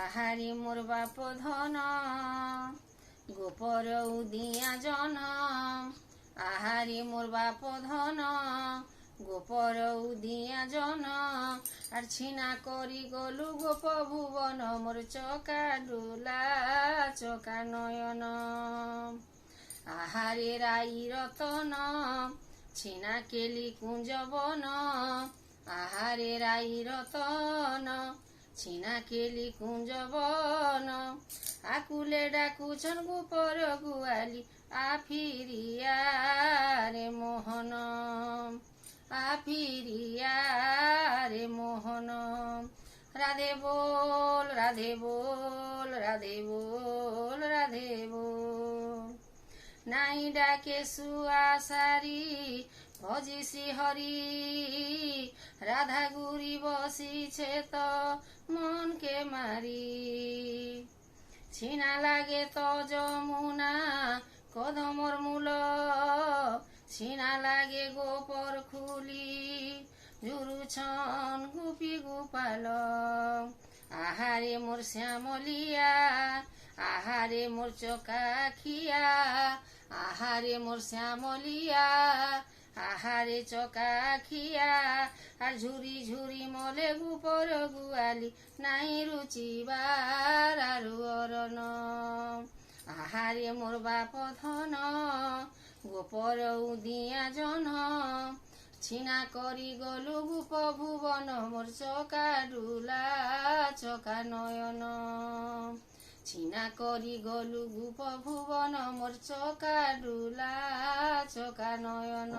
আহারে মোর বাপ ধন গোপর উদিয়া জনম। আহারে মোর বাপ ধন গোপর উদিয়া জনম। আর ছিনা করি গলু গোপ ভুবন মোর চকা ডোলা চকা নয়ন। আহারে রাই রতন ছিনা কেলি কুঞ্জবন। আহারে রাই রতন ছিনা কেলি কুঞ্জবন। আকুলে ডাকুছন গোপর গুয়ালি আফিরিয়া রে মোহন। আফিরিয়া রে মোহন। রাধে বল রাধে বল রাধে বল রাধে বল। নাই ডাকে সুয়াসারি ভজিছি হরি। রাধা গুরি বসিছে তো মনকে মারি। ছিনা লাগে তো যমুনা কদমর মূল। ছিনা লাগে গোপর খুলি জুরুছন গুপি গোপাল। আহারে মোর শ্যামলিয়া আহারে মোর চকাখিয়া। আহারে মোর শ্যামলিয়া আহারে চকাখিয়া। আর ঝুরি ঝুরি মলে গোপর গুয়ালি নাই রুচিবার আরু অরণ। আহারে মোর বাপ ধন গোপর উদিয়া জন। ছিনা করি গলু গোপ ভুবন মোর চকা ডোলা চকা নয়ন। ছিনা করি গলু গোপ ভুবন মোর চকা ডোলা চকা নয়ন।